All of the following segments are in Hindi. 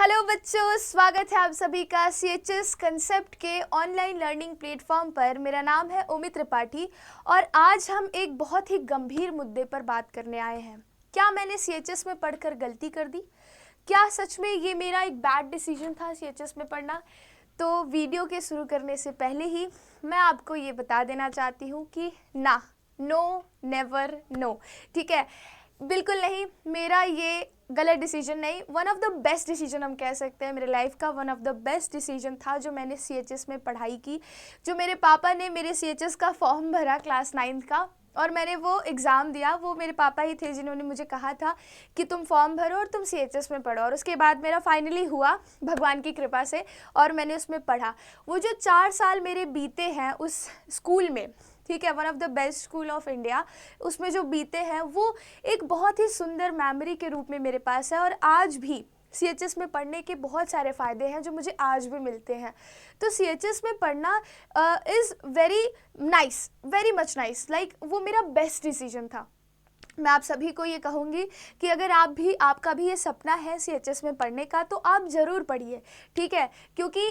हेलो बच्चों, स्वागत है आप सभी का सीएचएस कंसेप्ट के ऑनलाइन लर्निंग प्लेटफॉर्म पर। मेरा नाम है ओमी त्रिपाठी और आज हम एक बहुत ही गंभीर मुद्दे पर बात करने आए हैं। क्या मैंने सीएचएस में पढ़कर गलती कर दी? क्या सच में ये मेरा एक बैड डिसीजन था सीएचएस में पढ़ना? तो वीडियो के शुरू करने से पहले ही मैं आपको ये बता देना चाहती हूँ कि ना, नो, नेवर, नो। ठीक है, बिल्कुल नहीं, मेरा ये गलत डिसीजन नहीं, one of the best decision हम कह सकते हैं। मेरे लाइफ का one of the best decision था जो मैंने सीएचएस में पढ़ाई की। जो मेरे पापा ने मेरे सीएचएस का फॉर्म भरा क्लास 9th का और मैंने वो एग्ज़ाम दिया। वो मेरे पापा ही थे जिन्होंने मुझे कहा था कि तुम फॉर्म भरो और तुम सीएचएस में पढ़ो, और उसके बाद मेरा फाइनली हुआ भगवान की कृपा से और मैंने उसमें पढ़ा। वो जो 4 साल मेरे बीते हैं उस स्कूल में, ठीक है, one of the best school of India, उसमें जो बीते हैं वो एक बहुत ही सुंदर मेमोरी के रूप में मेरे पास है। और आज भी सीएचएस में पढ़ने के बहुत सारे फ़ायदे हैं जो मुझे आज भी मिलते हैं। तो सीएचएस में पढ़ना is very nice, very much nice, like वो मेरा बेस्ट डिसीजन था। मैं आप सभी को ये कहूँगी कि अगर आपका भी ये सपना है सीएचएस में पढ़ने का तो आप ज़रूर पढ़िए, ठीक है, क्योंकि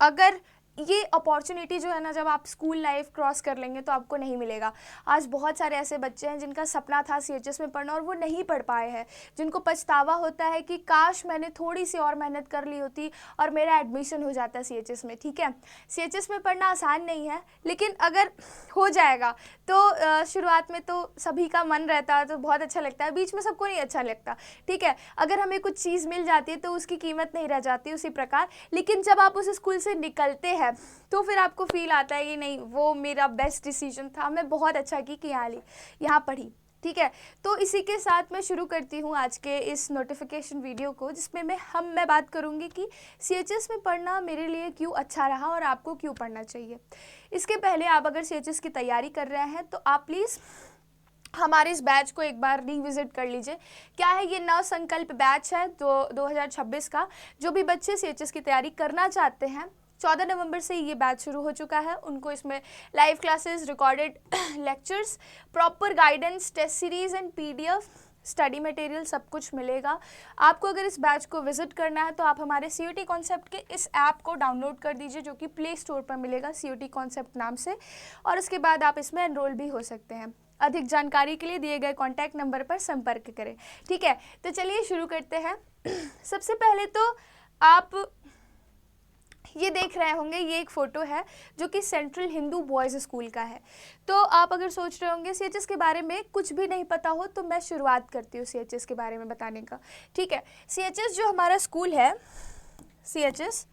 अगर ये अपॉर्चुनिटी जो है ना, जब आप स्कूल लाइफ क्रॉस कर लेंगे तो आपको नहीं मिलेगा। आज बहुत सारे ऐसे बच्चे हैं जिनका सपना था सीएचएस में पढ़ना और वो नहीं पढ़ पाए हैं, जिनको पछतावा होता है कि काश मैंने थोड़ी सी और मेहनत कर ली होती और मेरा एडमिशन हो जाता सीएचएस में। ठीक है, सीएचएस में पढ़ना आसान नहीं है, लेकिन अगर हो जाएगा तो शुरुआत में तो सभी का मन रहता है तो बहुत अच्छा लगता है, बीच में सबको नहीं अच्छा लगता। ठीक है, अगर हमें कुछ चीज़ मिल जाती है तो उसकी कीमत नहीं रह जाती उसी प्रकार। लेकिन जब आप उस स्कूल से निकलते हैं तो फिर आपको फील आता है कि नहीं, वो मेरा बेस्ट डिसीजन था, मैं बहुत अच्छा की कि यहाँ पढ़ी। ठीक है, तो इसी के साथ मैं शुरू करती हूँ आज के इस नोटिफिकेशन वीडियो को, जिसमें मैं बात करूँगी कि सीएचएस में पढ़ना मेरे लिए क्यों अच्छा रहा और आपको क्यों पढ़ना चाहिए। इसके पहले आप अगर सीएचएस की तैयारी कर रहे हैं तो आप प्लीज़ हमारे इस बैच को एक बार रिविजिट कर लीजिए। क्या है ये? नव संकल्प बैच है 2026 का। जो भी बच्चे सीएचएस की तैयारी करना चाहते हैं, 14 नवंबर से ये बैच शुरू हो चुका है। उनको इसमें live classes, recorded lectures, proper guidance, test series and PDF, study material सब कुछ मिलेगा। आपको अगर इस बैच को विजिट करना है तो आप हमारे सीयूटी कॉन्सेप्ट के इस ऐप को डाउनलोड कर दीजिए, जो कि प्ले स्टोर पर मिलेगा सीयूटी कॉन्सेप्ट नाम से, और उसके बाद आप इसमें एनरोल भी हो सकते हैं। अधिक जानकारी के लिए दिए गए कॉन्टैक्ट नंबर पर संपर्क करें। ठीक है, तो चलिए शुरू करते हैं। सबसे पहले तो आप ये देख रहे होंगे, ये एक फ़ोटो है जो कि सेंट्रल हिंदू बॉयज़ स्कूल का है। तो आप अगर सोच रहे होंगे सीएचएस के बारे में कुछ भी नहीं पता हो, तो मैं शुरुआत करती हूँ सीएचएस के बारे में बताने का। ठीक है, सीएचएस जो हमारा स्कूल है, सीएचएस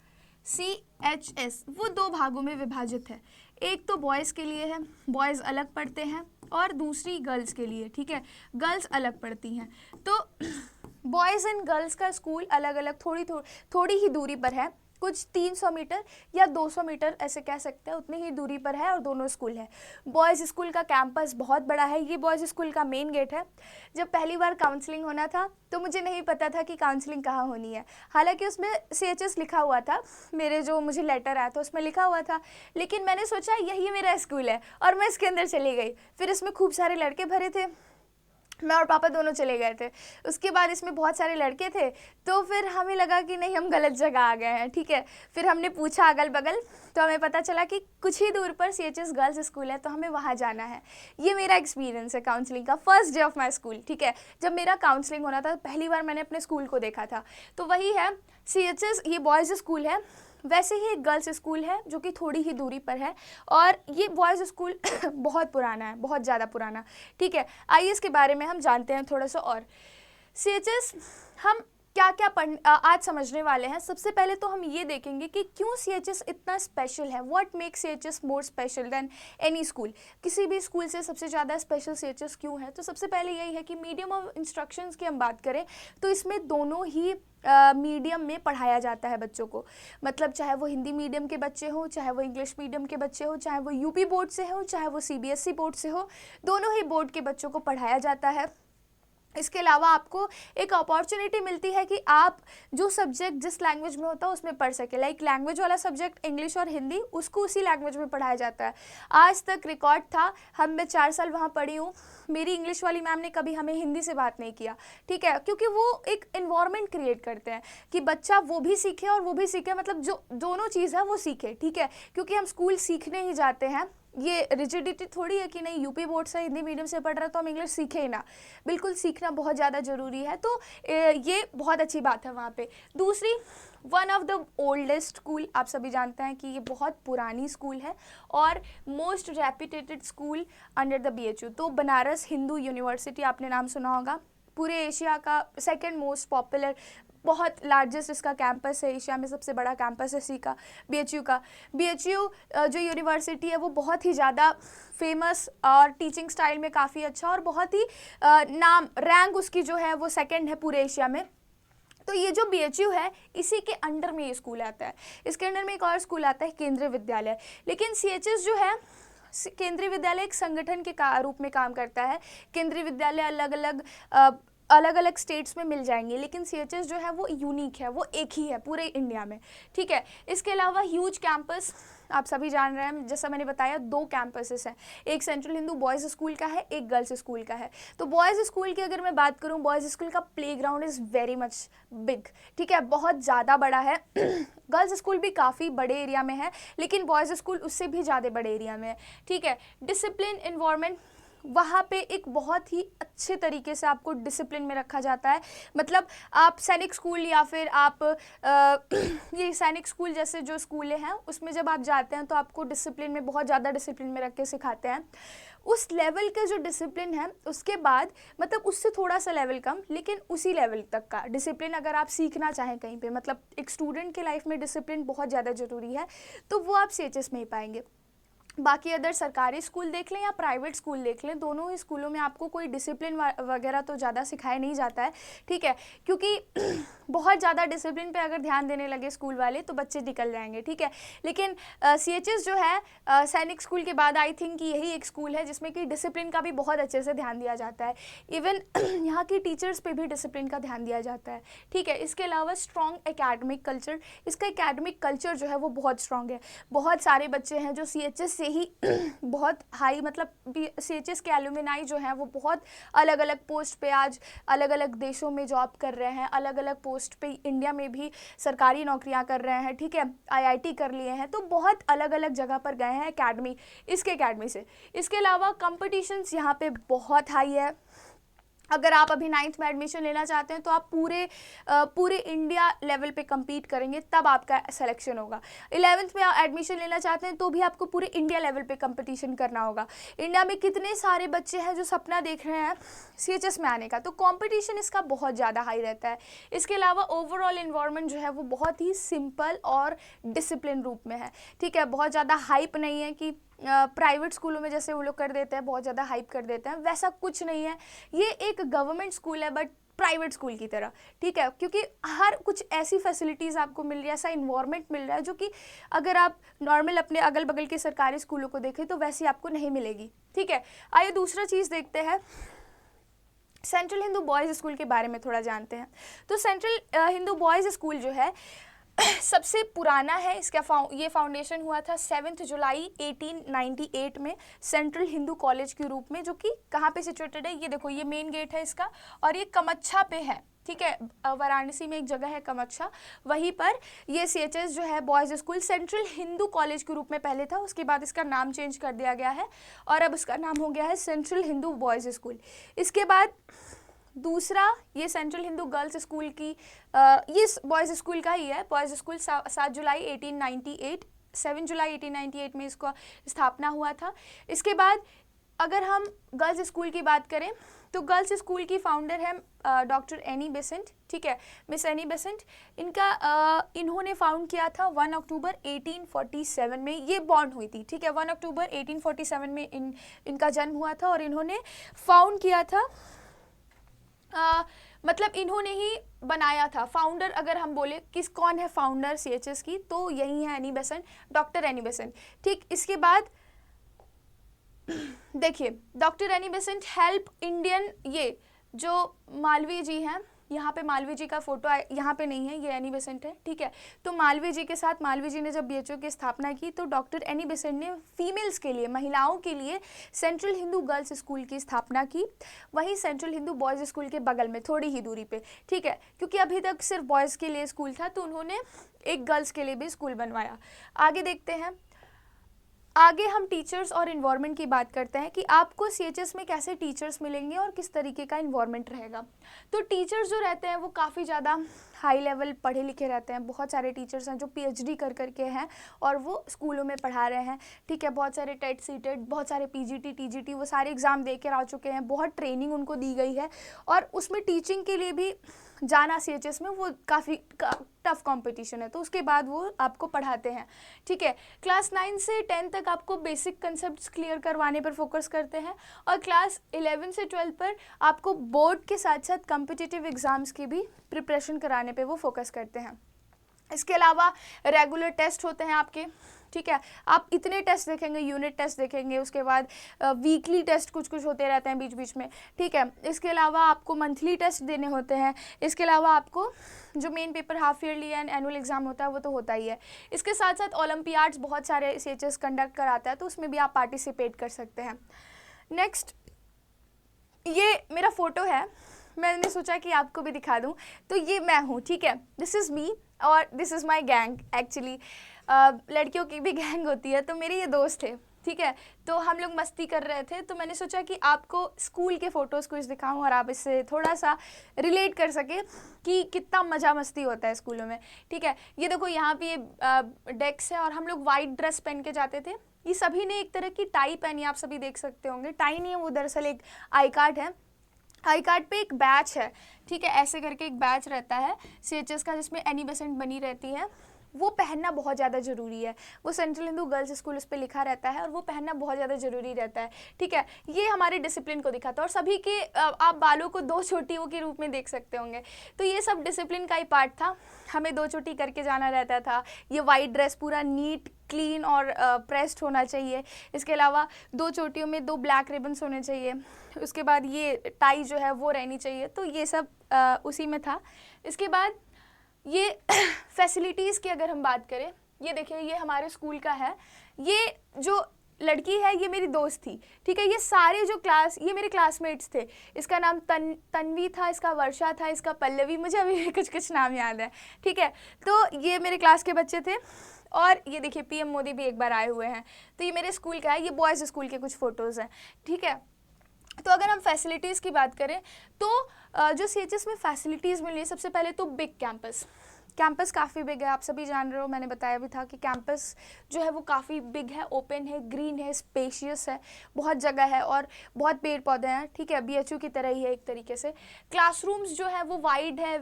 वो 2 भागों में विभाजित है। एक तो बॉयज़ के लिए है, बॉयज़ अलग पढ़ते हैं, और दूसरी गर्ल्स के लिए। ठीक है, गर्ल्स अलग पढ़ती हैं। तो बॉयज़ एंड गर्ल्स का स्कूल अलग अलग थोड़ी ही दूरी पर है, कुछ 300 मीटर या 200 मीटर ऐसे कह सकते हैं, उतनी ही दूरी पर है, और दोनों स्कूल है। बॉयज़ स्कूल का कैंपस बहुत बड़ा है। ये बॉयज़ स्कूल का मेन गेट है। जब पहली बार काउंसलिंग होना था तो मुझे नहीं पता था कि काउंसलिंग कहाँ होनी है। हालांकि उसमें सीएचएस लिखा हुआ था, मेरे जो मुझे लेटर आया था उसमें लिखा हुआ था, लेकिन मैंने सोचा यही मेरा स्कूल है और मैं इसके अंदर चली गई। फिर इसमें खूब सारे लड़के भरे थे, मैं और पापा दोनों चले गए थे। उसके बाद इसमें बहुत सारे लड़के थे, तो फिर हमें लगा कि नहीं, हम गलत जगह आ गए हैं। ठीक है, फिर हमने पूछा अगल बगल, तो हमें पता चला कि कुछ ही दूर पर सीएचएस गर्ल्स स्कूल है, तो हमें वहाँ जाना है। ये मेरा एक्सपीरियंस है काउंसलिंग का, first day of my school. ठीक है, जब मेरा काउंसलिंग होना था पहली बार मैंने अपने स्कूल को देखा था। तो वही है, सीएचएस ये बॉयज़ स्कूल है, वैसे ही एक गर्ल्स स्कूल है जो कि थोड़ी ही दूरी पर है, और ये बॉयज़ स्कूल बहुत पुराना है, बहुत ज़्यादा पुराना। ठीक है, आइए इसके बारे में हम जानते हैं थोड़ा सा और। सीएचएस हम क्या क्या आज समझने वाले हैं। सबसे पहले तो हम ये देखेंगे कि क्यों सीएचएस इतना स्पेशल है, what makes CHS more special than any school. किसी भी स्कूल से सबसे ज़्यादा स्पेशल सीएचएस क्यों है? तो सबसे पहले यही है कि मीडियम ऑफ इंस्ट्रक्शंस की हम बात करें तो इसमें दोनों ही मीडियम में पढ़ाया जाता है बच्चों को। मतलब चाहे वो हिंदी मीडियम के बच्चे हों, चाहे वो इंग्लिश मीडियम के बच्चे हों, चाहे वो यूपी बोर्ड से हो, चाहे वो सीबीएसई बोर्ड से हो, दोनों ही बोर्ड के बच्चों को पढ़ाया जाता है। इसके अलावा आपको एक अपॉर्चुनिटी मिलती है कि आप जो सब्जेक्ट जिस लैंग्वेज में होता है उसमें पढ़ सके। लाइक लैंग्वेज वाला सब्जेक्ट इंग्लिश और हिंदी, उसको उसी लैंग्वेज में पढ़ाया जाता है। आज तक रिकॉर्ड था, मैं 4 साल वहाँ पढ़ी हूँ, मेरी इंग्लिश वाली मैम ने कभी हमें हिंदी से बात नहीं किया, ठीक है, क्योंकि वो एक इन्वायरमेंट क्रिएट करते हैं कि बच्चा वो भी सीखे और वो भी सीखे, मतलब जो दोनों चीज़ है वो सीखे, ठीक है, क्योंकि हम स्कूल सीखने ही जाते हैं। ये रिजिडिटी थोड़ी है कि नहीं यूपी बोर्ड से हिंदी मीडियम से पढ़ रहा है तो हम इंग्लिश सीखे ही ना, बिल्कुल सीखना बहुत ज़्यादा ज़रूरी है। तो ये बहुत अच्छी बात है वहाँ पे। दूसरी, one of the oldest school, आप सभी जानते हैं कि ये बहुत पुरानी स्कूल है और most reputed school under the BHU, तो बनारस हिंदू यूनिवर्सिटी, आपने नाम सुना होगा, पूरे एशिया का सेकंड मोस्ट पॉपुलर, बहुत लार्जेस्ट इसका कैंपस है, एशिया में सबसे बड़ा कैंपस है इसी का, BHU का। BHU जो यूनिवर्सिटी है वो बहुत ही ज़्यादा फेमस और टीचिंग स्टाइल में काफ़ी अच्छा, और बहुत ही नाम रैंक उसकी जो है वो सेकंड है पूरे एशिया में। तो ये जो BHU है इसी के अंडर में ये स्कूल आता है। इसके अंडर में एक और स्कूल आता है केंद्रीय विद्यालय। लेकिन CHS जो है, केंद्रीय विद्यालय एक संगठन के रूप में काम करता है। केंद्रीय विद्यालय अलग अलग स्टेट्स में मिल जाएंगे, लेकिन CHS जो है वो यूनिक है, वो एक ही है पूरे इंडिया में, ठीक है। इसके अलावा ह्यूज कैंपस, आप सभी जान रहे हैं, जैसा मैंने बताया 2 कैंपसेस हैं, एक सेंट्रल हिंदू बॉयज़ स्कूल का है, एक गर्ल्स स्कूल का है। तो बॉयज़ स्कूल की अगर मैं बात करूं, बॉयज़ स्कूल का playground is very much big, ठीक है, बहुत ज़्यादा बड़ा है। गर्ल्स स्कूल भी काफ़ी बड़े एरिया में है, लेकिन बॉयज़ स्कूल उससे भी ज़्यादा बड़े एरिया में है, ठीक है। डिसिप्लिन इन्वायरमेंट, वहाँ पे एक बहुत ही अच्छे तरीके से आपको डिसिप्लिन में रखा जाता है। मतलब आप सैनिक स्कूल या फिर आप ये सैनिक स्कूल जैसे जो स्कूलें हैं उसमें जब आप जाते हैं तो आपको डिसिप्लिन में, बहुत ज़्यादा डिसिप्लिन में रख के सिखाते हैं। उस लेवल के जो डिसिप्लिन है, उसके बाद मतलब उससे थोड़ा सा लेवल कम, लेकिन उसी लेवल तक का डिसिप्लिन अगर आप सीखना चाहें कहीं पे, मतलब एक स्टूडेंट के लाइफ में डिसिप्लिन बहुत ज़्यादा ज़रूरी है, तो वो आप CHS में ही पाएंगे। बाकी अदर सरकारी स्कूल देख लें या प्राइवेट स्कूल देख लें, दोनों ही स्कूलों में आपको कोई डिसिप्लिन वगैरह तो ज़्यादा सिखाया नहीं जाता है, ठीक है, क्योंकि बहुत ज़्यादा डिसिप्लिन पे अगर ध्यान देने लगे स्कूल वाले तो बच्चे निकल जाएंगे, ठीक है। लेकिन CHS जो है सैनिक स्कूल के बाद आई थिंक यही एक स्कूल है जिसमें कि डिसिप्लिन का भी बहुत अच्छे से ध्यान दिया जाता है। इवन यहाँ की टीचर्स पे भी डिसिप्लिन का ध्यान दिया जाता है, ठीक है। इसके अलावा स्ट्रॉन्ग एकेडमिक कल्चर, इसका एकेडमिक कल्चर जो है वो बहुत स्ट्रॉन्ग है। बहुत सारे बच्चे हैं जो CHS से ही बहुत हाई, मतलब CHS के एलुमनाई जो हैं वो बहुत अलग अलग पोस्ट पे आज अलग अलग देशों में जॉब कर रहे हैं, अलग अलग पोस्ट पे इंडिया में भी सरकारी नौकरियां कर रहे हैं, ठीक है, IIT कर लिए हैं, तो बहुत अलग अलग जगह पर गए हैं एकेडमी, इसके एकेडमी से। इसके अलावा कंपटीशंस यहाँ पे बहुत हाई है। अगर आप अभी 9th में एडमिशन लेना चाहते हैं तो आप पूरे इंडिया लेवल पे compete करेंगे, तब आपका सिलेक्शन होगा। 11th में एडमिशन लेना चाहते हैं तो भी आपको पूरे इंडिया लेवल पे कंपटीशन करना होगा। इंडिया में कितने सारे बच्चे हैं जो सपना देख रहे हैं CHS में आने का, तो कंपटीशन इसका बहुत ज़्यादा हाई रहता है। इसके अलावा ओवरऑल इन्वायरमेंट जो है वो बहुत ही सिंपल और डिसिप्लिन रूप में है, ठीक है। बहुत ज़्यादा हाइप नहीं है कि प्राइवेट स्कूलों में जैसे वो लोग कर देते हैं, बहुत ज़्यादा हाइप कर देते हैं, वैसा कुछ नहीं है। ये एक गवर्नमेंट स्कूल है बट प्राइवेट स्कूल की तरह, ठीक है, क्योंकि हर कुछ ऐसी फैसिलिटीज़ आपको मिल रही है, ऐसा इन्वायरमेंट मिल रहा है जो कि अगर आप नॉर्मल अपने अगल बगल के सरकारी स्कूलों को देखें तो वैसी आपको नहीं मिलेगी, ठीक है। आइए दूसरा चीज़ देखते हैं, सेंट्रल हिंदू बॉयज़ स्कूल के बारे में थोड़ा जानते हैं। तो सेंट्रल हिंदू बॉयज़ स्कूल जो है सबसे पुराना है। इसका ये फाउंडेशन हुआ था 7 जुलाई 1898 में सेंट्रल हिंदू कॉलेज के रूप में, जो कि कहाँ पे सिचुएटेड है, ये देखो, ये मेन गेट है इसका, और ये कमच्छा पे है, ठीक है। वाराणसी में एक जगह है कमच्छा, वहीं पर ये CHS जो है boys school central Hindu college के रूप में पहले था, उसके बाद इसका नाम चेंज कर दिया गया है और अब उसका नाम हो गया है सेंट्रल हिंदू बॉयज़ स्कूल। इसके बाद दूसरा, ये सेंट्रल हिंदू गर्ल्स स्कूल की ये बॉयज़ स्कूल का ही है। बॉयज़ स्कूल 7 जुलाई 1898 7 जुलाई 1898 में इसको स्थापना हुआ था। इसके बाद अगर हम गर्ल्स स्कूल की बात करें तो गर्ल्स स्कूल की फाउंडर है डॉक्टर एनी बेसेंट, ठीक है, मिस एनी बेसेंट। इन्होंने फाउंड किया था 1 अक्टूबर 1847 में, ये बॉर्न हुई थी, ठीक है, 1 अक्टूबर 1847 में इनका जन्म हुआ था और इन्होंने फाउंड किया था, मतलब इन्होंने ही बनाया था। फाउंडर अगर हम बोले कौन है फाउंडर CHS की, तो यही है Annie Besant, doctor Annie Besant, ठीक। इसके बाद देखिए, doctor Annie Besant help Indian, ये जो मालवीय जी हैं, यहाँ पे मालवीय जी का फोटो यहाँ पे नहीं है, ये एनी बेसेंट है, ठीक है। तो मालवीय जी के साथ, मालवीय जी ने जब बीएचयू की स्थापना की तो डॉक्टर एनी बेसेंट ने फीमेल्स के लिए, महिलाओं के लिए सेंट्रल हिंदू गर्ल्स स्कूल की स्थापना की, वहीं सेंट्रल हिंदू बॉयज़ स्कूल के बगल में थोड़ी ही दूरी पे, ठीक है। क्योंकि अभी तक सिर्फ बॉयज़ के लिए स्कूल था तो उन्होंने एक गर्ल्स के लिए भी स्कूल बनवाया। आगे देखते हैं, आगे हम टीचर्स और इन्वायरमेंट की बात करते हैं कि आपको सीएचएस में कैसे टीचर्स मिलेंगे और किस तरीके का इन्वायरमेंट रहेगा। तो टीचर्स जो रहते हैं वो काफ़ी ज़्यादा हाई लेवल पढ़े लिखे रहते हैं। बहुत सारे टीचर्स हैं जो पीएचडी कर करके हैं और वो स्कूलों में पढ़ा रहे हैं, ठीक है। बहुत सारे टेट सीटेट, बहुत सारे पीजीटी टीजीटी वो सारे एग्ज़ाम दे कर आ चुके हैं, बहुत ट्रेनिंग उनको दी गई है और उसमें टीचिंग के लिए भी जाना सीएचएस में वो काफ़ी टफ कंपटीशन है, तो उसके बाद वो आपको पढ़ाते हैं, ठीक है। क्लास 9 से 10 तक आपको बेसिक कंसेप्ट्स क्लियर करवाने पर फोकस करते हैं और क्लास 11 से 12 पर आपको बोर्ड के साथ साथ कॉम्पिटिटिव एग्ज़ाम्स की भी प्रिपरेशन कराने पे वो फोकस करते हैं। इसके अलावा रेगुलर टेस्ट होते हैं आपके, ठीक है। आप इतने टेस्ट देखेंगे, यूनिट टेस्ट देखेंगे, उसके बाद वीकली टेस्ट कुछ कुछ होते रहते हैं बीच बीच में, ठीक है। इसके अलावा आपको मंथली टेस्ट देने होते हैं। इसके अलावा आपको जो main paper half yearly and annual exam होता है वो तो होता ही है। इसके साथ साथ ओलंपियाड्स बहुत सारे सीएचएस कंडक्ट कराता है, तो उसमें भी आप पार्टिसिपेट कर सकते हैं। नेक्स्ट, ये मेरा फ़ोटो है, मैंने सोचा कि आपको भी दिखा दूं। तो ये मैं हूँ, ठीक है, दिस इज़ मी और this is my gang. Actually लड़कियों की भी गैंग होती है, तो मेरे ये दोस्त थे, ठीक है। तो हम लोग मस्ती कर रहे थे, तो मैंने सोचा कि आपको स्कूल के फ़ोटोज़ कुछ दिखाऊं और आप इससे थोड़ा सा रिलेट कर सके कि कितना मज़ा मस्ती होता है स्कूलों में, ठीक है। ये देखो, यहाँ पे ये डेस्क है और हम लोग वाइट ड्रेस पहन के जाते थे। ये सभी ने एक तरह की टाई पहनी, आप सभी देख सकते होंगे। टाई नहीं है वो, दरअसल एक आई कार्ड है। आई कार्ड पे एक बैच है, ठीक है, ऐसे करके एक बैच रहता है सीएचएस का जिसमें एनी बेसेंट बनी रहती है। वो पहनना बहुत ज़्यादा ज़रूरी है, वो सेंट्रल हिंदू गर्ल्स स्कूल उस पर लिखा रहता है और वो पहनना बहुत ज़्यादा ज़रूरी रहता है, ठीक है। ये हमारे डिसिप्लिन को दिखाता है और सभी के आप बालों को 2 चोटियों के रूप में देख सकते होंगे, तो ये सब डिसिप्लिन का ही पार्ट था। हमें 2 चोटी करके जाना रहता था। ये वाइट ड्रेस पूरा नीट क्लीन और प्रेस्ड होना चाहिए। इसके अलावा 2 चोटियों में 2 ब्लैक रिबन्स होने चाहिए। उसके बाद ये टाई जो है वो रहनी चाहिए, तो ये सब उसी में था। इसके बाद ये फैसिलिटीज़ की अगर हम बात करें, ये देखिए, ये हमारे स्कूल का है। ये जो लड़की है ये मेरी दोस्त थी, ठीक है। ये सारे जो ये मेरे क्लासमेट्स थे। इसका नाम तन्वी था, इसका वर्षा था, इसका पल्लवी, मुझे अभी भी कुछ कुछ नाम याद है, ठीक है। तो ये मेरे क्लास के बच्चे थे और ये देखिए पीएम मोदी भी एक बार आए हुए हैं। तो ये मेरे स्कूल का है, ये बॉयज़ स्कूल के कुछ फ़ोटोज़ हैं, ठीक है। तो अगर हम फैसिलिटीज़ की बात करें तो जो सीएचएस में फैसिलिटीज़ मिल रही है, सबसे पहले तो बिग कैंपस काफ़ी बिग है, आप सभी जान रहे हो, मैंने बताया भी था कि कैंपस जो है वो काफ़ी बिग है, ओपन है, ग्रीन है, स्पेशियस है, बहुत जगह है और बहुत पेड़ पौधे हैं, ठीक है। बीएचयू की तरह ही है एक तरीके से। क्लासरूम्स जो है वो वाइड है,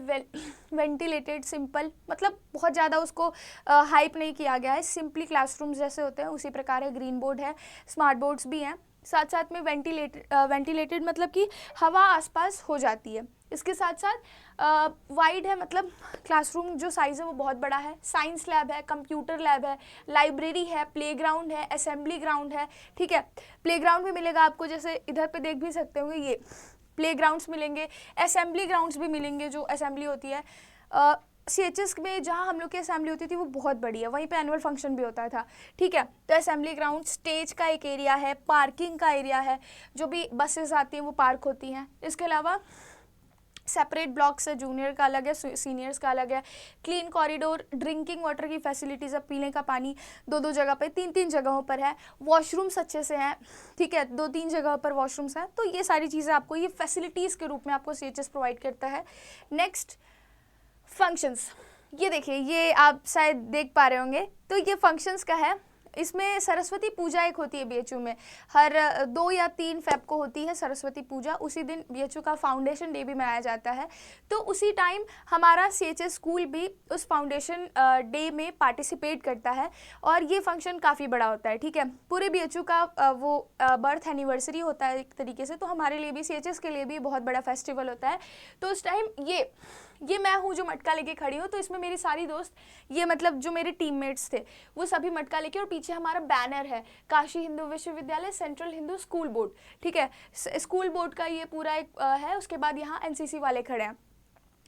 वेंटिलेटेड, सिंपल, मतलब बहुत ज़्यादा उसको हाइप नहीं किया गया है। सिंपली क्लासरूम्स जैसे होते हैं उसी प्रकार है। ग्रीन बोर्ड है, स्मार्ट बोर्ड्स भी हैं, साथ साथ में वेंटिलेटेड मतलब कि हवा आसपास हो जाती है। इसके साथ साथ वाइड है, मतलब क्लासरूम जो साइज़ है वो बहुत बड़ा है। साइंस लैब है, कंप्यूटर लैब है, लाइब्रेरी है, प्लेग्राउंड है, असेंबली ग्राउंड है, ठीक है। प्लेग्राउंड भी मिलेगा आपको, जैसे इधर पे देख भी सकते होंगे, ये प्लेग्राउंड्स मिलेंगे, असेंबली ग्राउंड्स भी मिलेंगे, जो असेंबली होती है। सीएचएस में जहाँ हम लोग की असेंबली होती थी वो बहुत बड़ी है, वहीं पे एनुअल फंक्शन भी होता था, ठीक है। तो असेंबली ग्राउंड, स्टेज का एक एरिया है, पार्किंग का एरिया है, जो भी बसेस आती हैं वो पार्क होती हैं। इसके अलावा सेपरेट ब्लॉक्स है, जूनियर का अलग है, सीनियर्स का अलग है। क्लीन कॉरिडोर, ड्रिंकिंग वाटर की फैसिलिटीज़ है, पीने का पानी 2-2 जगह पे, 3-3 जगहों पर है। वॉशरूम्स अच्छे से हैं, ठीक है, 2-3 जगह पर वॉशरूम्स हैं। तो ये सारी चीज़ें आपको ये फैसिलिटीज़ के रूप में आपको सीएचएस प्रोवाइड करता है। नेक्स्ट, फंक्शंस, ये देखिए, ये आप शायद देख पा रहे होंगे, तो ये फंक्शंस का है। इसमें सरस्वती पूजा एक होती है बीएचयू में, हर 2 या 3 फेब को होती है सरस्वती पूजा। उसी दिन बीएचयू का फाउंडेशन डे भी मनाया जाता है, तो उसी टाइम हमारा सीएचएस स्कूल भी उस फाउंडेशन डे में पार्टिसिपेट करता है और ये फंक्शन काफ़ी बड़ा होता है, ठीक है। पूरे बीएचयू का वो बर्थ एनिवर्सरी होता है एक तरीके से, तो हमारे लिए भी, सीएचएस के लिए भी बहुत बड़ा फेस्टिवल होता है। तो उस टाइम ये ये मैं हूँ जो मटका लेके खड़ी हूँ, तो इसमें मेरी सारी दोस्त, ये मतलब जो मेरे टीममेट्स थे वो सभी मटका लेके, और पीछे हमारा बैनर है काशी हिंदू विश्वविद्यालय सेंट्रल हिंदू स्कूल बोर्ड, ठीक है, स्कूल बोर्ड का ये पूरा एक है। उसके बाद यहाँ एनसीसी वाले खड़े हैं।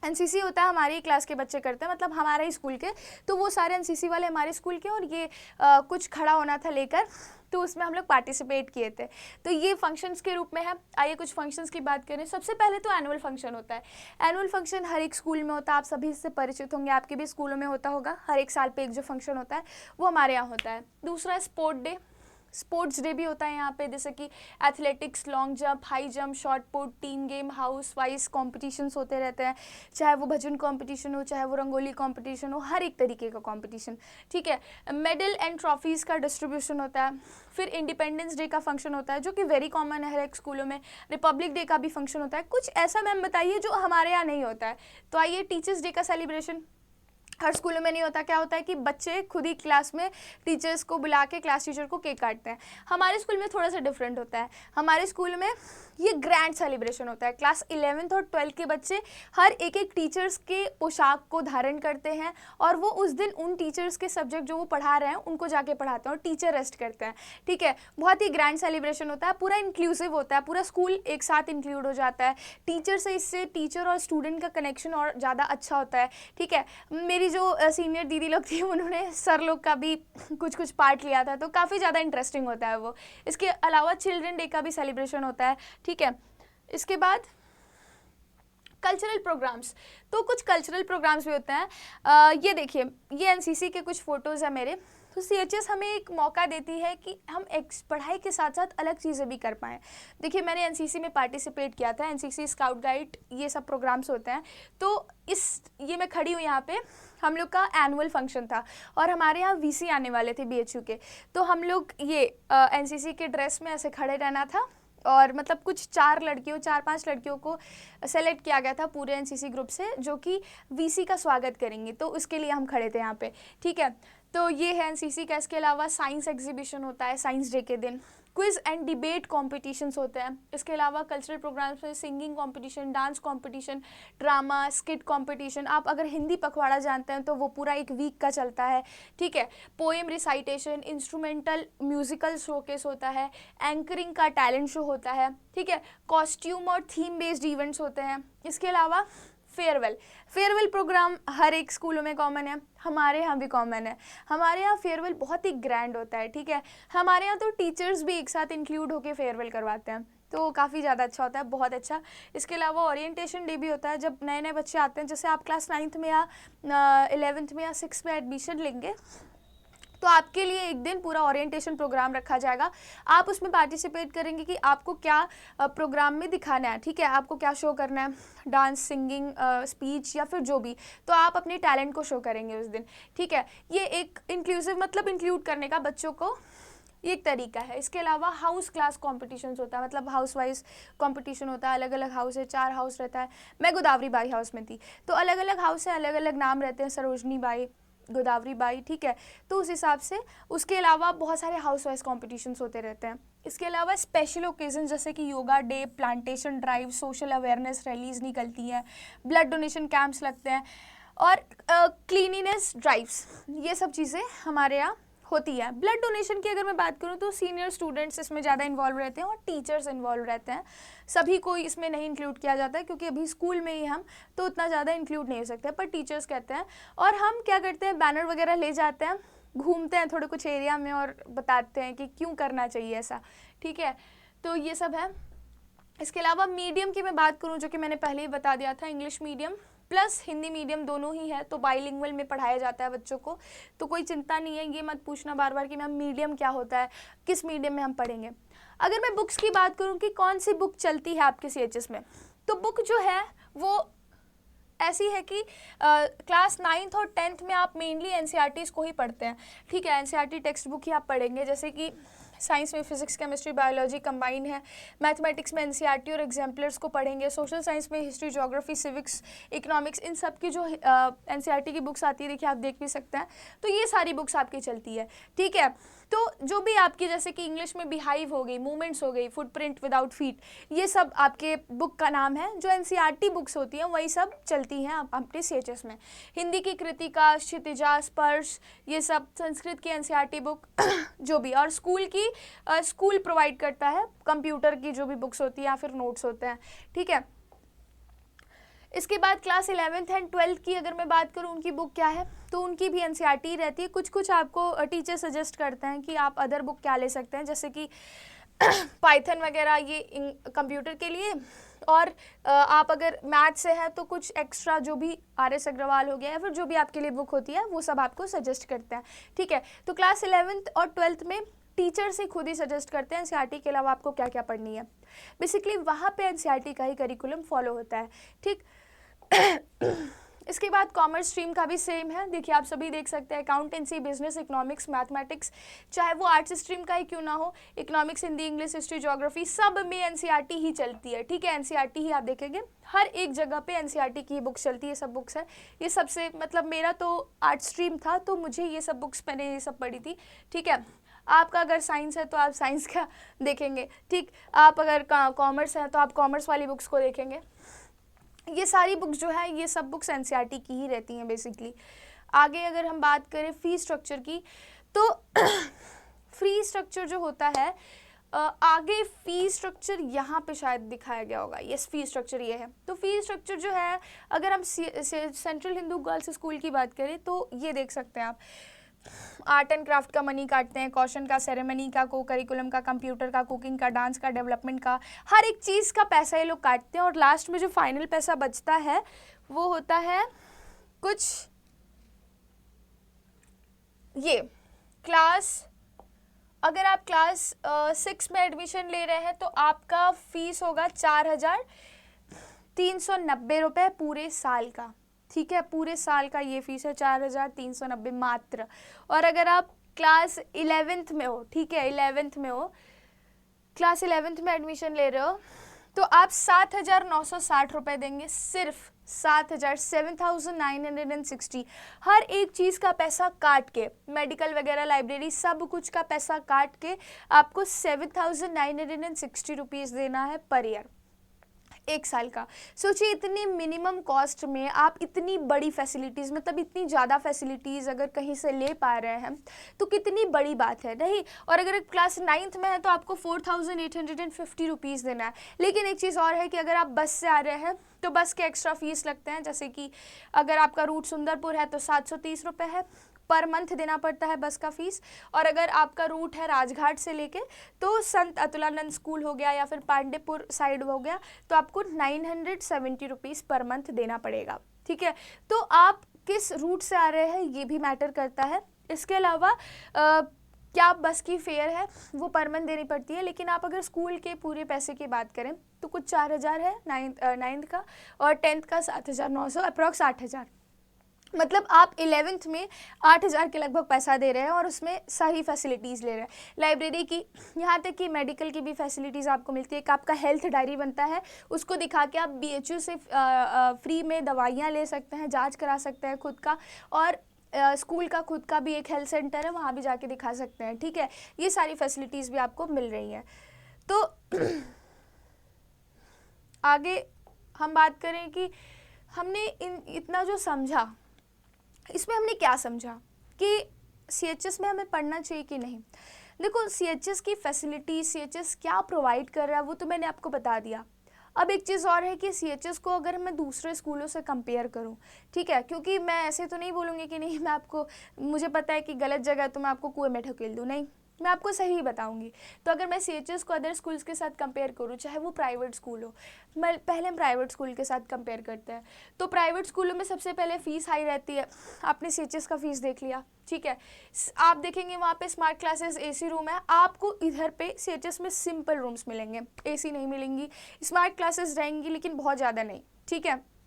एनसीसी होता है हमारी क्लास के बच्चे करते हैं, मतलब हमारे ही स्कूल के, तो वो सारे एनसीसी वाले हमारे स्कूल के, और ये कुछ खड़ा होना था लेकर, तो उसमें हम लोग पार्टिसिपेट किए थे। तो ये फंक्शंस के रूप में है। आइए कुछ फंक्शंस की बात करें। सबसे पहले तो एनुअल फंक्शन होता है। एनुअल फंक्शन हर एक स्कूल में होता है, आप सभी इससे परिचित होंगे, आपके भी स्कूलों में होता होगा। हर एक साल पे एक जो फंक्शन होता है वो हमारे यहाँ होता है। दूसरा स्पोर्ट डे, स्पोर्ट्स डे भी होता है यहाँ पे, जैसे कि athletics, long jump, high jump, short put, team game, house wise competitions होते रहते हैं, चाहे वो भजन कॉम्पिटिशन हो, चाहे वो रंगोली कॉम्पिटिशन हो, हर एक तरीके का कॉम्पिटिशन, ठीक है। मेडल एंड ट्रॉफीज़ का डिस्ट्रीब्यूशन होता है। फिर इंडिपेंडेंस डे का फंक्शन होता है जो कि वेरी कॉमन है हर एक स्कूलों में। रिपब्लिक डे का भी फंक्शन होता है। कुछ ऐसा मैम बताइए जो हमारे यहाँ नहीं होता है। तो आइए, टीचर्स डे का सेलिब्रेशन हर स्कूलों में नहीं होता। क्या होता है कि बच्चे खुद ही क्लास में टीचर्स को बुला के क्लास टीचर को केक काटते हैं। हमारे स्कूल में थोड़ा सा डिफरेंट होता है। हमारे स्कूल में ये ग्रैंड सेलिब्रेशन होता है। क्लास 11th और 12th के बच्चे हर एक एक टीचर्स के पोशाक को धारण करते हैं, और वो उस दिन उन टीचर्स के सब्जेक्ट जो वो पढ़ा रहे हैं उनको जाके पढ़ाते हैं, और टीचर रेस्ट करते हैं, ठीक है। बहुत ही ग्रैंड सेलिब्रेशन होता है, पूरा इंक्लूसिव होता है, पूरा स्कूल एक साथ इंक्लूड हो जाता है। टीचर से इससे टीचर और स्टूडेंट का कनेक्शन और ज़्यादा अच्छा होता है, ठीक है। मेरी जो सीनियर दीदी लोग थी उन्होंने सर लोग का भी कुछ पार्ट लिया था, तो काफ़ी ज़्यादा इंटरेस्टिंग होता है वो। इसके अलावा चिल्ड्रन डे का भी सेलिब्रेशन होता है, ठीक है। इसके बाद कल्चरल प्रोग्राम्स, तो कुछ कल्चरल प्रोग्राम्स भी होते हैं। ये देखिए, ये एनसीसी के कुछ फ़ोटोज़ हैं मेरे। तो सीएचएस हमें एक मौका देती है कि हम पढ़ाई के साथ साथ अलग चीज़ें भी कर पाएँ। देखिए, मैंने एनसीसी में पार्टिसिपेट किया था, एनसीसी स्काउट गाइड, ये सब प्रोग्राम्स होते हैं। तो ये मैं खड़ी हूँ यहाँ पे, हम लोग का एनुअल फंक्शन था, और हमारे यहाँ वीसी आने वाले थे बीएचयू के। तो हम लोग ये एनसीसी के ड्रेस में ऐसे खड़े रहना था, और मतलब कुछ 4-5 लड़कियों को सेलेक्ट किया गया था पूरे एनसीसी ग्रुप से, जो कि वीसी का स्वागत करेंगी। तो उसके लिए हम खड़े थे यहाँ पे, ठीक है। तो ये है एनसीसी का। इसके अलावा साइंस एग्जीबिशन होता है साइंस डे के दिन। क्विज एंड डिबेट कॉम्पिटिशन्स होते हैं। इसके अलावा कल्चरल प्रोग्राम्स में singing competition, dance competition, drama, skit competition. आप अगर हिंदी पखवाड़ा जानते हैं तो वो पूरा एक वीक का चलता है, ठीक है। Poem recitation, instrumental musical showcase होता है, एंकरिंग का टैलेंट शो होता है, ठीक है। कॉस्ट्यूम और थीम बेस्ड इवेंट्स होते हैं। इसके अलावा फेयरवेल प्रोग्राम हर एक स्कूलों में कॉमन है, हमारे यहाँ भी कॉमन है। हमारे यहाँ फेयरवेल बहुत ही ग्रैंड होता है, ठीक है। हमारे यहाँ तो टीचर्स भी एक साथ इंक्लूड होकर फेयरवेल करवाते हैं, तो काफ़ी ज़्यादा अच्छा होता है, बहुत अच्छा। इसके अलावा ओरिएंटेशन डे भी होता है, जब नए नए बच्चे आते हैं। जैसे आप क्लास 9th में या 11th में या 6th में एडमिशन लेंगे, तो आपके लिए एक दिन पूरा ओरिएंटेशन प्रोग्राम रखा जाएगा। आप उसमें पार्टिसिपेट करेंगे कि आपको क्या प्रोग्राम में दिखाना है, ठीक है। आपको क्या शो करना है, डांस, सिंगिंग, स्पीच या फिर जो भी, तो आप अपने टैलेंट को शो करेंगे उस दिन, ठीक है। ये एक इंक्लूसिव, मतलब इंक्लूड करने का बच्चों को एक तरीका है। इसके अलावा हाउस क्लास कॉम्पिटिशन्स होता है, मतलब हाउस वाइज कॉम्पिटिशन होता है। अलग अलग हाउस है, 4 हाउस रहता है। मैं गोदावरी बाई हाउस में थी, तो अलग अलग हाउस हैं, अलग अलग नाम रहते हैं, सरोजनी बाई, गोदावरी बाई, ठीक है। तो उस हिसाब से उसके अलावा बहुत सारे हाउस वाइज कॉम्पिटिशन्स होते रहते हैं। इसके अलावा स्पेशल ओकेजन जैसे कि yoga day, plantation drive, social awareness rallies निकलती हैं, ब्लड डोनेशन कैंप्स लगते हैं, और क्लीनिनेस ड्राइव्स, ये सब चीज़ें हमारे यहाँ होती है। ब्लड डोनेशन की अगर मैं बात करूँ तो सीनियर स्टूडेंट्स इसमें ज़्यादा इन्वॉल्व रहते हैं और टीचर्स इन्वॉल्व रहते हैं। सभी को इसमें नहीं इंक्लूड किया जाता है क्योंकि अभी स्कूल में ही हम तो उतना ज़्यादा इंक्लूड नहीं हो सकते, पर टीचर्स कहते हैं। और हम क्या करते हैं, बैनर वगैरह ले जाते हैं, घूमते हैं थोड़े कुछ एरिया में और बताते हैं कि क्यों करना चाहिए ऐसा, ठीक है। तो ये सब है। इसके अलावा मीडियम की मैं बात करूँ, जो कि मैंने पहले ही बता दिया था, English medium plus Hindi medium दोनों ही है, तो बाइलिंगुअल में पढ़ाया जाता है बच्चों को। तो कोई चिंता नहीं है, ये मत पूछना बार बार कि मैम मीडियम क्या होता है, किस मीडियम में हम पढ़ेंगे। अगर मैं बुक्स की बात करूँ कि कौन सी बुक चलती है आपके सीएचएस में, तो बुक जो है वो ऐसी है कि क्लास 9th और 10th में आप मेनली एनसीईआरटीज़ को ही पढ़ते हैं, ठीक है। एनसीईआरटी टेक्स्ट बुक ही आप पढ़ेंगे, जैसे कि साइंस में फिजिक्स, केमिस्ट्री, बायोलॉजी कंबाइन है। मैथमेटिक्स में एनसीईआरटी और एग्जाम्पलर्स को पढ़ेंगे। सोशल साइंस में हिस्ट्री, ज्योग्राफी, सिविक्स, इकोनॉमिक्स, इन सब की जो एनसीईआरटी की बुक्स आती है, देखिए आप देख भी सकते हैं। तो ये सारी बुक्स आपकी चलती है, ठीक है। तो जो भी आपकी जैसे कि इंग्लिश में बिहाइव हो गई, मूवमेंट्स हो गई, फुटप्रिंट विदाउट फीट, ये सब आपके बुक का नाम है। जो एनसीईआरटी बुक्स होती हैं वही सब चलती हैं अपने सीएचएस में। हिंदी की कृतिका, क्षितिजा, स्पर्श, ये सब संस्कृत की एनसीईआरटी बुक जो भी, और स्कूल की स्कूल प्रोवाइड करता है कंप्यूटर की जो भी बुक्स होती है या फिर नोट्स होते हैं, ठीक है। इसके बाद क्लास 11th एंड 12th की अगर मैं बात करूँ उनकी बुक क्या है, तो उनकी भी एनसीईआरटी रहती है। कुछ कुछ आपको टीचर सजेस्ट करते हैं कि आप अदर बुक क्या ले सकते हैं, जैसे कि पाइथन वगैरह, ये कंप्यूटर के लिए, और आप अगर मैथ से हैं तो कुछ एक्स्ट्रा जो भी RS अग्रवाल हो गया या फिर जो भी आपके लिए बुक होती है वो सब आपको सजेस्ट करते हैं, ठीक है। तो क्लास 11th और 12th में टीचर से खुद ही सजेस्ट करते हैं एनसीईआरटी के अलावा आपको क्या क्या पढ़नी है। बेसिकली वहाँ पे एनसीईआरटी का ही करिकुलम फॉलो होता है, ठीक। इसके बाद कॉमर्स स्ट्रीम का भी सेम है। देखिए आप सभी देख सकते हैं, अकाउंटेंसी, बिजनेस, इकोनॉमिक्स, मैथमेटिक्स, चाहे वो आर्ट्स स्ट्रीम का ही क्यों ना हो, economics, Hindi, English, history, geography, सब में एनसीईआरटी ही चलती है, ठीक है। एनसीईआरटी ही आप देखेंगे हर एक जगह पे एनसीईआरटी की बुक्स चलती है, सब बुक्स है। ये सबसे मतलब मेरा तो आर्ट स्ट्रीम था तो मुझे ये सब बुक्स मैंने ये सब पढ़ी थी, ठीक है। आपका अगर साइंस है तो आप साइंस का देखेंगे, ठीक। आप अगर कॉमर्स है तो आप कॉमर्स वाली बुक्स को देखेंगे। ये सारी बुक्स जो है ये सब बुक्स एनसीईआरटी की ही रहती हैं बेसिकली। आगे अगर हम बात करें फी स्ट्रक्चर की, तो फी स्ट्रक्चर जो होता है, आगे फी स्ट्रक्चर यहाँ पे शायद दिखाया गया होगा, यस फी स्ट्रक्चर ये है। तो फी स्ट्रक्चर जो है, अगर हम सेंट्रल हिंदू गर्ल्स स्कूल की बात करें तो ये देख सकते हैं आप, आर्ट एंड क्राफ्ट का मनी काटते हैं, कौशन का, सेरेमनी का, को करिकुलम का, कंप्यूटर का, कुकिंग का, डांस का, डेवलपमेंट का, हर एक चीज़ का पैसा ये लोग काटते हैं। और लास्ट में जो फाइनल पैसा बचता है वो होता है कुछ ये क्लास, अगर आप क्लास 6 में एडमिशन ले रहे हैं तो आपका फीस होगा 4,390 रुपये पूरे साल का, ठीक है। पूरे साल का ये फीस है 4,390 मात्र। और अगर आप क्लास 11th में हो, ठीक है, 11th में हो, क्लास 11th में एडमिशन ले रहे हो तो आप 7,960 रुपये देंगे, सिर्फ 7,960। हर एक चीज़ का पैसा काट के, मेडिकल वगैरह, लाइब्रेरी, सब कुछ का पैसा काट के आपको 7,960 रुपीज़ देना है पर ईयर, एक साल का। सोचिए इतनी मिनिमम कॉस्ट में आप इतनी बड़ी फैसिलिटीज़, मतलब इतनी ज़्यादा फैसिलिटीज़ अगर कहीं से ले पा रहे हैं तो कितनी बड़ी बात है, नहीं। और अगर क्लास 9th में है तो आपको 4,850 रुपीज़ देना है। लेकिन एक चीज़ और है कि अगर आप बस से आ रहे हैं तो बस के एक्स्ट्रा फीस लगते हैं, जैसे कि अगर आपका रूट सुंदरपुर है तो 730 रुपये है, पर मंथ देना पड़ता है बस का फीस। और अगर आपका रूट है राजघाट से लेके तो संत अतुलानंद स्कूल हो गया या फिर पांडेपुर साइड हो गया तो आपको 970 रुपीज़ पर मंथ देना पड़ेगा, ठीक है। तो आप किस रूट से आ रहे हैं ये भी मैटर करता है। इसके अलावा क्या बस की फेयर है वो पर मंथ देनी पड़ती है। लेकिन आप अगर स्कूल के पूरे पैसे की बात करें तो कुछ 4,000 है 9th का, और 10th का 7,900, अप्रॉक्स 8,000। मतलब आप 11th में 8,000 के लगभग पैसा दे रहे हैं और उसमें सारी फैसिलिटीज़ ले रहे हैं, लाइब्रेरी की, यहाँ तक कि मेडिकल की भी फैसिलिटीज़ आपको मिलती है। एक आपका हेल्थ डायरी बनता है, उसको दिखा के आप BHU से फ्री में दवाइयाँ ले सकते हैं, जांच करा सकते हैं खुद का। और स्कूल का खुद का भी एक हेल्थ सेंटर है, वहाँ भी जाके दिखा सकते हैं, ठीक है। ये सारी फैसिलिटीज़ भी आपको मिल रही हैं। तो आगे हम बात करें कि हमने इतना जो समझा, इसमें हमने क्या समझा कि CHS में हमें पढ़ना चाहिए कि नहीं। देखो CHS की फैसिलिटी, CHS क्या प्रोवाइड कर रहा है वो तो मैंने आपको बता दिया। अब एक चीज़ और है कि CHS को अगर मैं दूसरे स्कूलों से कंपेयर करूं, ठीक है, क्योंकि मैं ऐसे तो नहीं बोलूँगी कि नहीं मैं आपको, मुझे पता है कि गलत जगह है तो मैं आपको कुएं में ढकेल दूँ, नहीं, मैं आपको सही बताऊंगी। तो अगर मैं CHS को अदर स्कूल्स के साथ कंपेयर करूँ, चाहे वो प्राइवेट स्कूल हो, पहले हम प्राइवेट स्कूल के साथ कंपेयर करते हैं। तो प्राइवेट स्कूलों में सबसे पहले फ़ीस हाई रहती है। आपने CHS का फ़ीस देख लिया, ठीक है। आप देखेंगे वहाँ पे स्मार्ट क्लासेस, AC रूम है। आपको इधर पे CHS में सिंपल रूम्स मिलेंगे, AC नहीं मिलेंगी। स्मार्ट क्लासेस रहेंगी लेकिन बहुत ज़्यादा नहीं, ठीक है।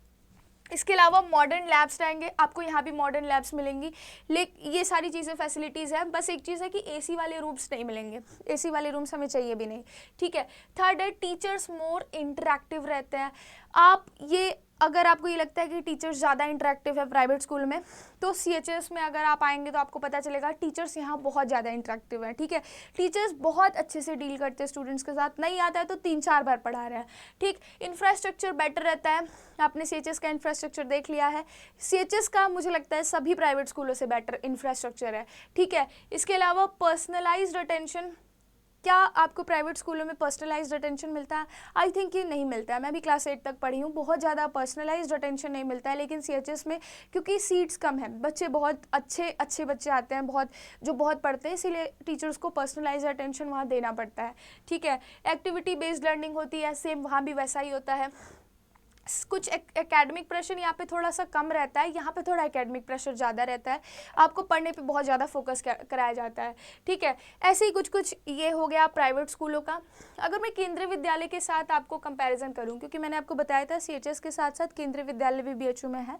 इसके अलावा मॉडर्न लैब्स रहेंगे, आपको यहाँ भी मॉडर्न लैब्स मिलेंगी। लेकिन ये सारी चीज़ें फैसिलिटीज़ हैं, बस एक चीज़ है कि AC वाले रूम्स नहीं मिलेंगे, AC वाले रूम्स हमें चाहिए भी नहीं, ठीक है। थर्ड है टीचर्स मोर इंटरेक्टिव रहते हैं। आप ये, अगर आपको ये लगता है कि टीचर्स ज़्यादा इंटरेक्टिव है प्राइवेट स्कूल में, तो CHS में अगर आप आएंगे तो आपको पता चलेगा टीचर्स यहाँ बहुत ज़्यादा इंटरेक्टिव है। ठीक है, टीचर्स बहुत अच्छे से डील करते हैं स्टूडेंट्स के साथ, नहीं आता है तो 3-4 बार पढ़ा रहे हैं। ठीक, इंफ्रास्ट्रक्चर बेटर रहता है, आपने CHS का इंफ्रास्ट्रक्चर देख लिया है। CHS का मुझे लगता है सभी प्राइवेट स्कूलों से बेटर इंफ्रास्ट्रक्चर है। ठीक है, इसके अलावा पर्सनलाइज्ड अटेंशन, क्या आपको प्राइवेट स्कूलों में पर्सनलाइज्ड अटेंशन मिलता है? आई थिंक ये नहीं मिलता है। मैं भी क्लास 8 तक पढ़ी हूँ, बहुत ज़्यादा पर्सनलाइज्ड अटेंशन नहीं मिलता है। लेकिन CHS में क्योंकि सीट्स कम है, बच्चे बहुत अच्छे बच्चे आते हैं, जो बहुत पढ़ते हैं, इसीलिए टीचर्स को पर्सनलाइज्ड अटेंशन वहाँ देना पड़ता है। ठीक है, एक्टिविटी बेस्ड लर्निंग होती है, सेम वहाँ भी वैसा ही होता है। कुछ एकेडमिक प्रेशर यहाँ पे थोड़ा सा कम रहता है, यहाँ पे थोड़ा एकेडमिक प्रेशर ज़्यादा रहता है, आपको पढ़ने पे बहुत ज़्यादा फोकस कराया जाता है। ठीक है, ऐसे ही कुछ ये हो गया प्राइवेट स्कूलों का। अगर मैं केंद्रीय विद्यालय के साथ आपको कंपैरिजन करूँ, क्योंकि मैंने आपको बताया था CHS के साथ साथ केंद्रीय विद्यालय भी BHU में है,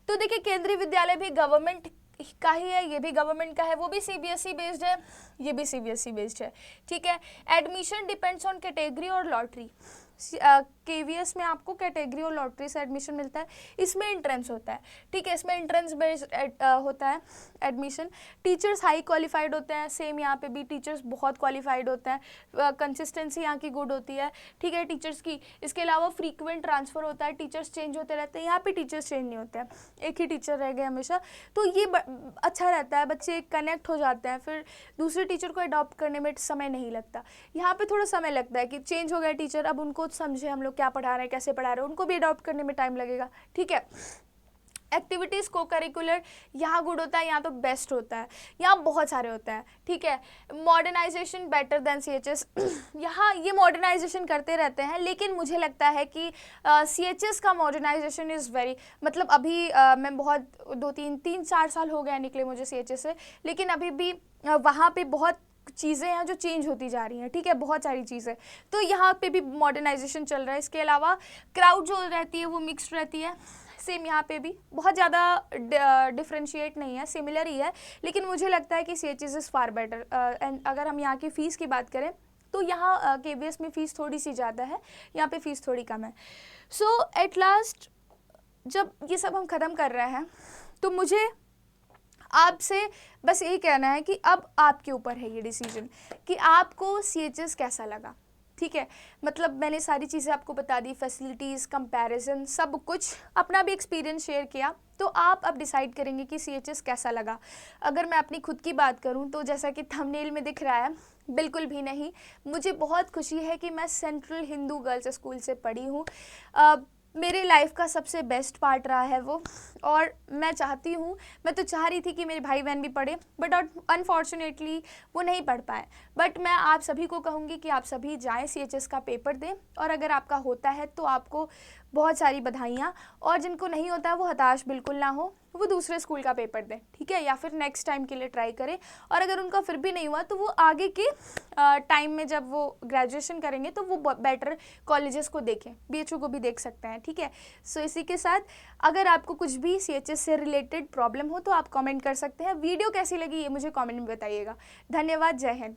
तो देखिए केंद्रीय विद्यालय भी गवर्नमेंट का ही है, ये भी गवर्नमेंट का है, वो भी CBSE बेस्ड है, ये भी CBSE बेस्ड है। ठीक है, एडमिशन डिपेंड्स ऑन कैटेगरी और लॉटरी। KVS में आपको कैटेगरी और लॉटरी से एडमिशन मिलता है, इसमें एंट्रेंस होता है। ठीक है, इसमें एंट्रेंस बेस्ड होता है एडमिशन। टीचर्स हाई क्वालिफाइड होते हैं, सेम यहाँ पे भी टीचर्स बहुत क्वालिफाइड होते हैं, कंसिस्टेंसी यहाँ की गुड होती है। ठीक है, टीचर्स की, इसके अलावा फ्रीक्वेंट ट्रांसफ़र होता है, टीचर्स चेंज होते रहते हैं, यहाँ पे टीचर्स चेंज नहीं होते हैं, एक ही टीचर रह गए हमेशा, तो ये अच्छा रहता है, बच्चे कनेक्ट हो जाते हैं, फिर दूसरे टीचर को अडॉप्ट करने में समय नहीं लगता। यहाँ पे थोड़ा समय लगता है कि चेंज हो गया टीचर, अब उनको समझे हम लोग क्या पढ़ा रहे हैं, कैसे पढ़ा रहे हैं, उनको भी अडॉप्ट करने में टाइम लगेगा। ठीक है, एक्टिविटीज़ को करिकुलर यहाँ गुड होता है, यहाँ तो बेस्ट होता है, यहाँ बहुत सारे होते हैं। ठीक है, मॉडर्नाइजेशन बेटर देन CHS, यहाँ ये मॉडर्नाइजेशन करते रहते हैं, लेकिन मुझे लगता है कि CHS का मॉडर्नाइजेशन इज़ वेरी, मतलब अभी मैं बहुत 2-3-4 साल हो गया निकले मुझे CHS से, लेकिन अभी भी वहाँ पे बहुत चीज़ें हैं जो चेंज होती जा रही हैं। ठीक है, बहुत सारी चीज़ें, तो यहाँ पे भी मॉडर्नाइजेशन चल रहा है। इसके अलावा क्राउड जो रहती है वो मिक्स्ड रहती है, सेम यहाँ पे भी बहुत ज़्यादा डिफ्रेंशिएट नहीं है, सिमिलर ही है, लेकिन मुझे लगता है कि CHS is far better. And अगर हम यहाँ की फ़ीस की बात करें तो यहाँ KVS में फ़ीस थोड़ी सी ज़्यादा है, यहाँ पे फ़ीस थोड़ी कम है। सो एट लास्ट जब ये सब हम ख़त्म कर रहे हैं तो मुझे आपसे बस यही कहना है कि अब आपके ऊपर है ये डिसीजन कि आपको CHS कैसा लगा। ठीक है, मतलब मैंने सारी चीज़ें आपको बता दी, फैसिलिटीज़, कंपैरिजन, सब कुछ, अपना भी एक्सपीरियंस शेयर किया, तो आप अब डिसाइड करेंगे कि CHS कैसा लगा। अगर मैं अपनी खुद की बात करूं तो जैसा कि थंबनेल में दिख रहा है, बिल्कुल भी नहीं। मुझे बहुत खुशी है कि मैं सेंट्रल हिंदू गर्ल्स स्कूल से पढ़ी हूँ। मेरे लाइफ का सबसे बेस्ट पार्ट रहा है वो, और मैं चाहती हूँ, मैं तो चाह रही थी कि मेरे भाई बहन भी पढ़े, बट अनफॉर्चुनेटली वो नहीं पढ़ पाए। बट मैं आप सभी को कहूँगी कि आप सभी जाएं, CHS का पेपर दें, और अगर आपका होता है तो आपको बहुत सारी बधाइयाँ, और जिनको नहीं होता है वो हताश बिल्कुल ना हो, वो दूसरे स्कूल का पेपर दें। ठीक है, या फिर नेक्स्ट टाइम के लिए ट्राई करें, और अगर उनका फिर भी नहीं हुआ तो वो आगे के टाइम में जब वो ग्रेजुएशन करेंगे तो वो बेटर कॉलेजेस को देखें, BHU को भी देख सकते हैं। ठीक है, सो इसी के साथ अगर आपको कुछ भी CHS से रिलेटेड प्रॉब्लम हो तो आप कमेंट कर सकते हैं। वीडियो कैसी लगी ये मुझे कमेंट में बताइएगा। धन्यवाद, जय हिंद।